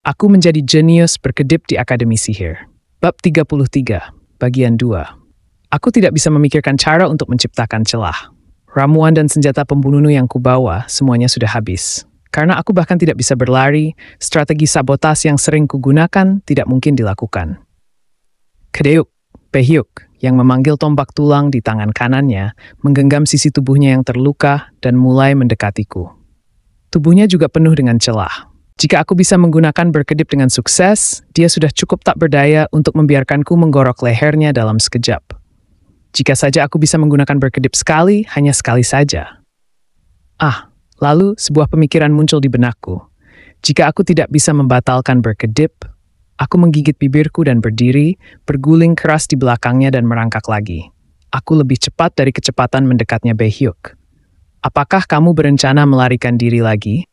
Aku menjadi jenius berkedip di Akademi Sihir. Bab 33, bagian 2. Aku tidak bisa memikirkan cara untuk menciptakan celah. Ramuan dan senjata pembunuh yang kubawa semuanya sudah habis. Karena aku bahkan tidak bisa berlari, strategi sabotase yang sering kugunakan tidak mungkin dilakukan. Kedeuk, Behyuk, yang memanggil tombak tulang di tangan kanannya, menggenggam sisi tubuhnya yang terluka dan mulai mendekatiku. Tubuhnya juga penuh dengan celah. Jika aku bisa menggunakan berkedip dengan sukses, dia sudah cukup tak berdaya untuk membiarkanku menggorok lehernya dalam sekejap. Jika saja aku bisa menggunakan berkedip sekali, hanya sekali saja. Lalu sebuah pemikiran muncul di benakku. Jika aku tidak bisa membatalkan berkedip, aku menggigit bibirku dan berdiri, berguling keras di belakangnya dan merangkak lagi. Aku lebih cepat dari kecepatan mendekatnya Behyuk. Apakah kamu berencana melarikan diri lagi?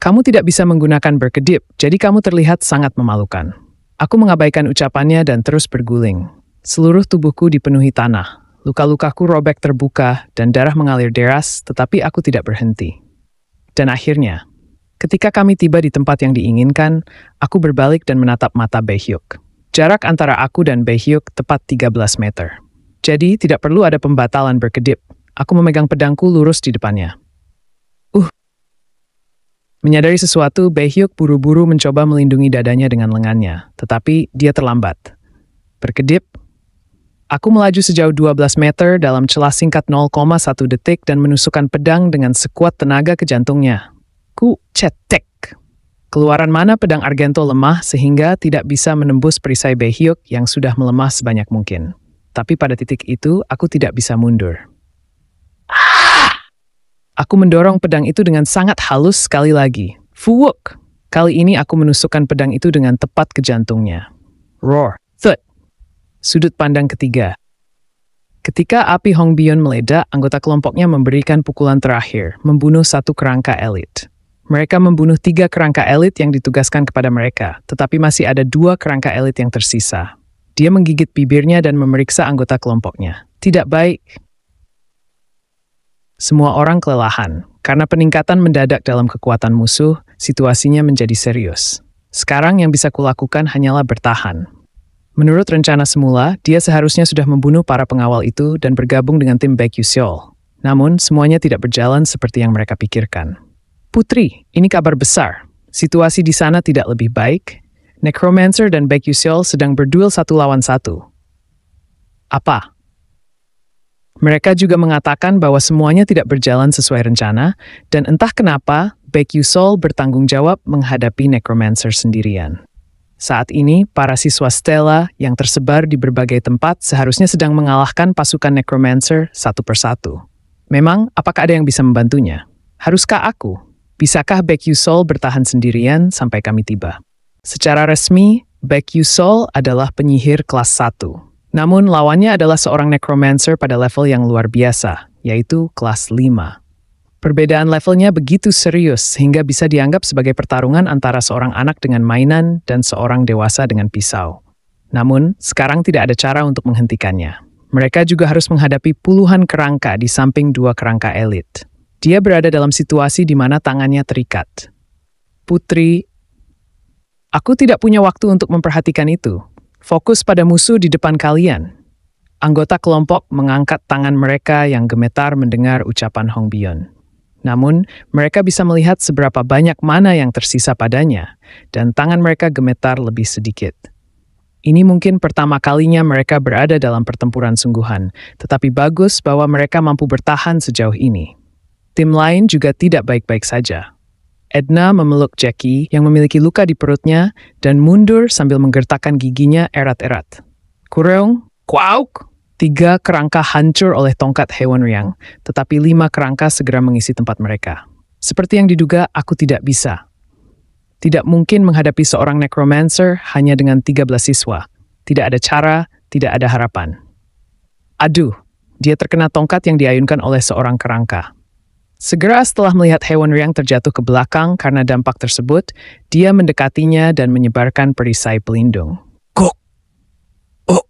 Kamu tidak bisa menggunakan berkedip, jadi kamu terlihat sangat memalukan. Aku mengabaikan ucapannya dan terus berguling. Seluruh tubuhku dipenuhi tanah. Luka-lukaku robek terbuka dan darah mengalir deras, tetapi aku tidak berhenti. Dan akhirnya, ketika kami tiba di tempat yang diinginkan, aku berbalik dan menatap mata Behyuk. Jarak antara aku dan Behyuk tepat 13 meter. Jadi tidak perlu ada pembatalan berkedip. Aku memegang pedangku lurus di depannya. Menyadari sesuatu, Behyuk buru-buru mencoba melindungi dadanya dengan lengannya, tetapi dia terlambat. Berkedip, aku melaju sejauh 12 meter dalam celah singkat 0,1 detik dan menusukkan pedang dengan sekuat tenaga ke jantungnya. Ku cetek. Keluaran mana pedang Argento lemah sehingga tidak bisa menembus perisai Behyuk yang sudah melemah sebanyak mungkin. Tapi pada titik itu, aku tidak bisa mundur. Aku mendorong pedang itu dengan sangat halus sekali lagi. Fuwuk! Kali ini aku menusukkan pedang itu dengan tepat ke jantungnya. Roar! Thud! Sudut pandang ketiga. Ketika api Hongbyon meledak, anggota kelompoknya memberikan pukulan terakhir, membunuh satu kerangka elit. Mereka membunuh 3 kerangka elit yang ditugaskan kepada mereka, tetapi masih ada 2 kerangka elit yang tersisa. Dia menggigit bibirnya dan memeriksa anggota kelompoknya. Tidak baik. Semua orang kelelahan. Karena peningkatan mendadak dalam kekuatan musuh, situasinya menjadi serius. Sekarang yang bisa kulakukan hanyalah bertahan. Menurut rencana semula, dia seharusnya sudah membunuh para pengawal itu dan bergabung dengan tim Baekgyu Seol. Namun, semuanya tidak berjalan seperti yang mereka pikirkan. Putri, ini kabar besar. Situasi di sana tidak lebih baik. Necromancer dan Baekgyu Seol sedang berduel 1 lawan 1. Apa? Mereka juga mengatakan bahwa semuanya tidak berjalan sesuai rencana, dan entah kenapa, Baekgyu Seol bertanggung jawab menghadapi Necromancer sendirian. Saat ini, para siswa Stella yang tersebar di berbagai tempat seharusnya sedang mengalahkan pasukan Necromancer satu persatu. Memang, apakah ada yang bisa membantunya? Haruskah aku? Bisakah Baekgyu Seol bertahan sendirian sampai kami tiba? Secara resmi, Baekgyu Seol adalah penyihir kelas 1. Namun lawannya adalah seorang necromancer pada level yang luar biasa, yaitu kelas 5. Perbedaan levelnya begitu serius sehingga bisa dianggap sebagai pertarungan antara seorang anak dengan mainan dan seorang dewasa dengan pisau. Namun, sekarang tidak ada cara untuk menghentikannya. Mereka juga harus menghadapi puluhan kerangka di samping 2 kerangka elit. Dia berada dalam situasi di mana tangannya terikat. Putri, aku tidak punya waktu untuk memperhatikan itu. Fokus pada musuh di depan kalian. Anggota kelompok mengangkat tangan mereka yang gemetar mendengar ucapan Hongbyon. Namun, mereka bisa melihat seberapa banyak mana yang tersisa padanya, dan tangan mereka gemetar lebih sedikit. Ini mungkin pertama kalinya mereka berada dalam pertempuran sungguhan, tetapi bagus bahwa mereka mampu bertahan sejauh ini. Tim lain juga tidak baik-baik saja. Edna memeluk Jackie yang memiliki luka di perutnya dan mundur sambil menggertakkan giginya erat-erat. Kureung, kwauk! 3 kerangka hancur oleh tongkat hewan Ryang, tetapi 5 kerangka segera mengisi tempat mereka. Seperti yang diduga, aku tidak bisa. Tidak mungkin menghadapi seorang necromancer hanya dengan 13 siswa. Tidak ada cara, tidak ada harapan. Aduh, dia terkena tongkat yang diayunkan oleh seorang kerangka. Segera setelah melihat hewan Ryang terjatuh ke belakang karena dampak tersebut, dia mendekatinya dan menyebarkan perisai pelindung. Kok! Oh!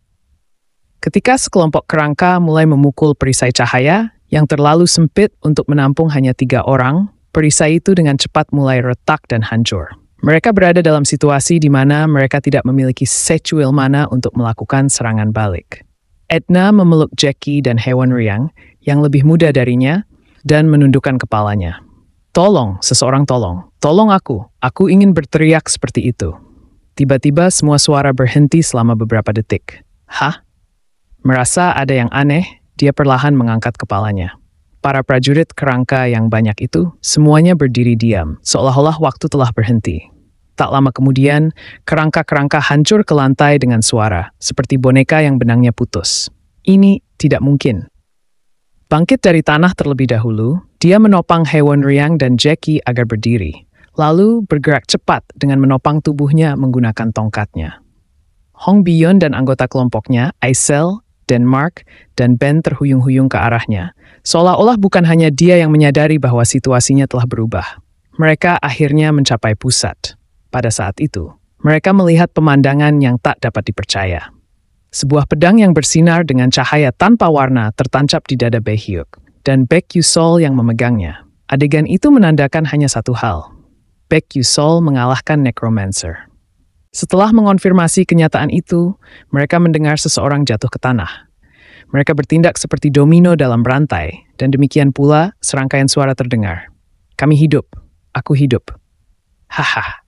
Ketika sekelompok kerangka mulai memukul perisai cahaya yang terlalu sempit untuk menampung hanya 3 orang, perisai itu dengan cepat mulai retak dan hancur. Mereka berada dalam situasi di mana mereka tidak memiliki secuil mana untuk melakukan serangan balik. Edna memeluk Jackie dan hewan riang yang lebih muda darinya dan menundukkan kepalanya. Tolong, seseorang tolong aku ingin berteriak seperti itu. Tiba-tiba semua suara berhenti selama beberapa detik. Hah? Merasa ada yang aneh, dia perlahan mengangkat kepalanya. Para prajurit kerangka yang banyak itu, semuanya berdiri diam, seolah-olah waktu telah berhenti. Tak lama kemudian, kerangka-kerangka hancur ke lantai dengan suara, seperti boneka yang benangnya putus. Ini tidak mungkin. Bangkit dari tanah terlebih dahulu, dia menopang Hewan Riang dan Jackie agar berdiri, lalu bergerak cepat dengan menopang tubuhnya menggunakan tongkatnya. Hong Bion dan anggota kelompoknya, Aisel, Denmark, dan Ben terhuyung-huyung ke arahnya, seolah-olah bukan hanya dia yang menyadari bahwa situasinya telah berubah. Mereka akhirnya mencapai pusat. Pada saat itu, mereka melihat pemandangan yang tak dapat dipercaya. Sebuah pedang yang bersinar dengan cahaya tanpa warna tertancap di dada Baekhyuk, dan Baek Yusol yang memegangnya. Adegan itu menandakan hanya satu hal. Baek Yusol mengalahkan Necromancer. Setelah mengonfirmasi kenyataan itu, mereka mendengar seseorang jatuh ke tanah. Mereka bertindak seperti domino dalam rantai, dan demikian pula serangkaian suara terdengar. Kami hidup. Aku hidup. Haha.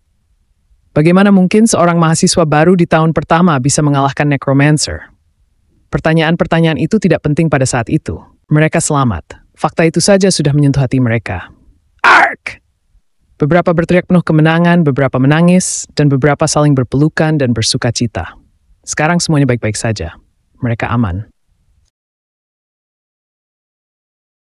Bagaimana mungkin seorang mahasiswa baru di tahun pertama bisa mengalahkan Necromancer? Pertanyaan-pertanyaan itu tidak penting pada saat itu. Mereka selamat. Fakta itu saja sudah menyentuh hati mereka. Ark! Beberapa berteriak penuh kemenangan, beberapa menangis, dan beberapa saling berpelukan dan bersuka cita. Sekarang semuanya baik-baik saja. Mereka aman.